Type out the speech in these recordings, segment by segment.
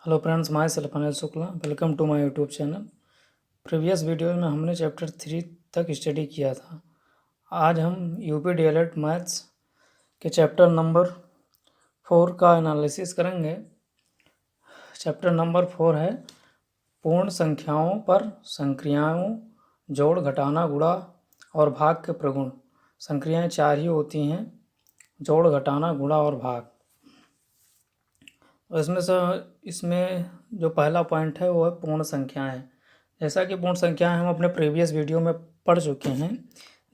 Hello friends, myself Anil Shukla. Welcome to my YouTube channel. Previous video में हमने chapter 3 तक study किया था। आज हम यूपी डीएलएड मैथ्स के चैप्टर नंबर 4 का एनालिसिस करेंगे। चैप्टर नंबर 4 है पूर्ण संख्याओं पर संक्रियाओं, जोड़, घटाना, गुणा और भाग के प्रगुण। संक्रियाएं 4 ही होती हैं: जोड़, घटाना, गुणा और भाग। और इसमें जो पहला पॉइंट है वो है पूर्ण संख्याएं। जैसा कि पूर्ण संख्याएं हम अपने प्रीवियस वीडियो में पढ़ चुके हैं।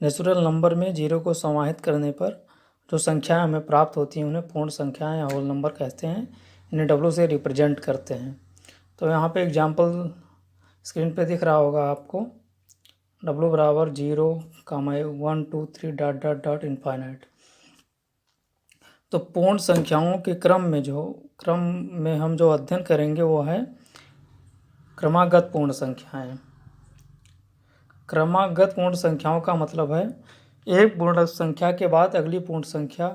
नेचुरल नंबर में जीरो को समाहित करने पर जो संख्याएं हमें प्राप्त होती हैं उन्हें पूर्ण संख्याएं या होल नंबर कहते हैं। इन्हें डब्ल्यू से रिप्रेजेंट करते हैं। तो यहाँ पे एग्जाम्पल स्क्रीन पे दिख रहा होगा आपको। डब्ल्यू बराबर 0, 1 2 3 डॉट डॉट डॉट इनफाइनाइट। तो पूर्ण संख्याओं के क्रम में हम जो अध्ययन करेंगे वो है क्रमागत पूर्ण संख्याएं। क्रमागत पूर्ण संख्याओं का मतलब है एक पूर्ण संख्या के बाद अगली पूर्ण संख्या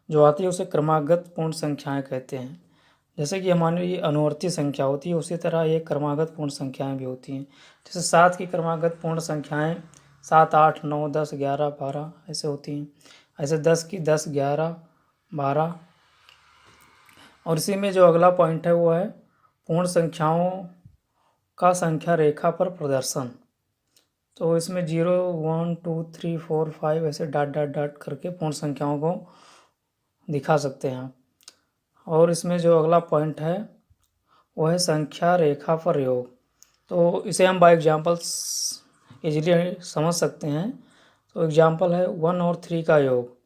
जो आती है उसे क्रमागत पूर्ण संख्याएं कहते हैं। जैसे कि हमारी अनुवर्ती संख्या होती है उसी तरह ये क्रमागत पूर्ण संख्याएं भी होती हैं। जैसे 7 की क्रमागत पूर्ण संख्याएं 7, 8, 9, 10, 11, 12 ऐसे होती हैं। ऐसे 10 की 10, 11, 12। और इसी में जो अगला पॉइंट है वो है पूर्ण संख्याओं का संख्या रेखा पर प्रदर्शन। तो इसमें 0, 1, 2, 3, 4, 5 ऐसे डॉट डॉट डॉट करके पूर्ण संख्याओं को दिखा सकते हैं। और इसमें जो अगला पॉइंट है वो है संख्या रेखा पर योग। तो इसे हम बाय एग्जाम्पल्स इजीली समझ सकते हैं। तो एग्जाम्पल है 1 और 3 का योग।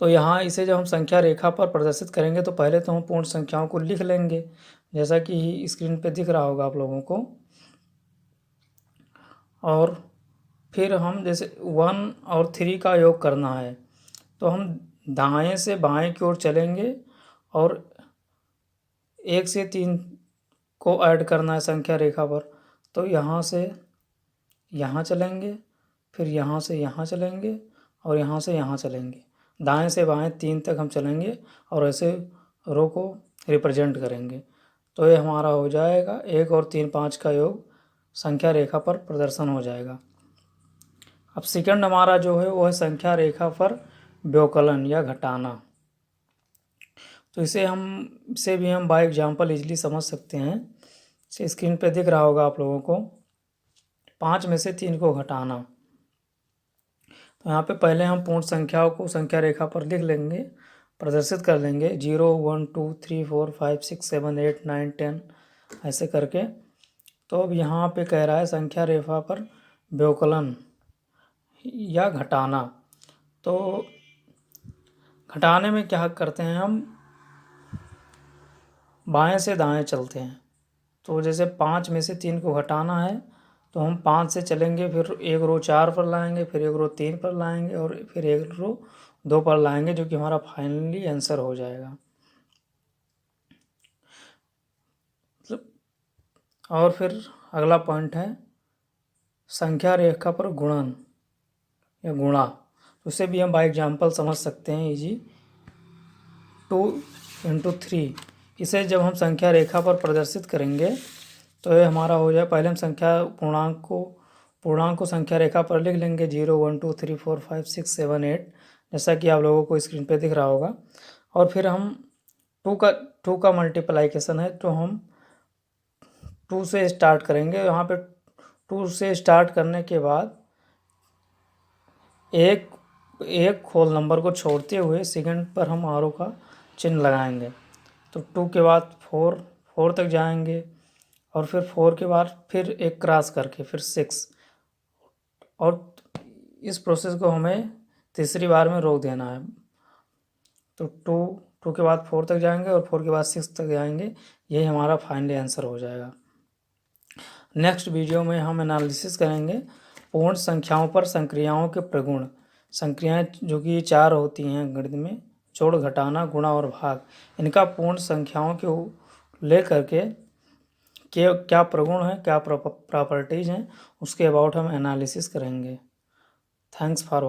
तो यहाँ इसे जब हम संख्या रेखा पर प्रदर्शित करेंगे तो पहले तो हम पूर्ण संख्याओं को लिख लेंगे, जैसा कि स्क्रीन पे दिख रहा होगा आप लोगों को। और फिर हम जैसे 1 और 3 का योग करना है तो हम दाएं से बाएं की ओर चलेंगे और 1 से 3 को ऐड करना है संख्या रेखा पर। तो यहाँ से यहाँ चलेंगे, फिर यहाँ से यहाँ चलेंगे और यहाँ से यहाँ चलेंगे। दाएं से बाएं 3 तक हम चलेंगे और ऐसे रो को रिप्रेजेंट करेंगे। तो ये हमारा हो जाएगा 1 और 3, 5 का योग संख्या रेखा पर प्रदर्शन हो जाएगा। अब सेकंड हमारा जो है वो है संख्या रेखा पर व्यवकलन या घटाना। तो इसे भी हम बाय एग्जाम्पल इजीली समझ सकते हैं। इसे स्क्रीन पे दिख रहा होगा आप लोगों को। 5 में से 3 को घटाना। तो यहाँ पे पहले हम पूर्ण संख्याओं को संख्या रेखा पर लिख लेंगे, प्रदर्शित कर लेंगे 0, 1, 2, 3, 4, 5, 6, 7, 8, 9, 10 ऐसे करके। तो अब यहाँ पे कह रहा है संख्या रेखा पर व्यवकलन या घटाना। तो घटाने में क्या करते हैं, हम बाएं से दाएं चलते हैं। तो जैसे 5 में से 3 को घटाना है तो हम 5 से चलेंगे, फिर एक रो 4 पर लाएंगे, फिर एक रो 3 पर लाएंगे और फिर एक रो 2 पर लाएंगे, जो कि हमारा फाइनली आंसर हो जाएगा। और फिर अगला पॉइंट है संख्या रेखा पर गुणन या गुणा। तो उसे भी हम बाय एग्जाम्पल समझ सकते हैं इजी। 2 × 3 इसे जब हम संख्या रेखा पर प्रदर्शित करेंगे तो ये हमारा हो जाए। पहले हम पूर्णांक को संख्या रेखा पर लिख लेंगे 0, 1, 2, 3, 4, 5, 6, 7, 8 जैसा कि आप लोगों को स्क्रीन पे दिख रहा होगा। और फिर हम 2 का मल्टीप्लाइकेशन है तो हम 2 से स्टार्ट करेंगे। यहाँ पे 2 से स्टार्ट करने के बाद एक होल नंबर को छोड़ते हुए सेकंड पर हम आरो का चिन्ह लगाएंगे। तो 2 के बाद 4 तक जाएंगे और फिर 4 के बाद फिर एक क्रॉस करके फिर 6। और इस प्रोसेस को हमें तीसरी बार में रोक देना है। तो 2 के बाद 4 तक जाएंगे और 4 के बाद 6 तक जाएंगे। यही हमारा फाइनली आंसर हो जाएगा। नेक्स्ट वीडियो में हम एनालिसिस करेंगे पूर्ण संख्याओं पर संक्रियाओं के प्रगुण। संक्रियाएं जो कि 4 होती हैं गणित में: जोड़, घटाना, गुणा और भाग। इनका पूर्ण संख्याओं के लेकर के क्या प्रगुण है, क्या प्रॉपर्टीज़ हैं, उसके अबाउट हम एनालिसिस करेंगे। Thanks for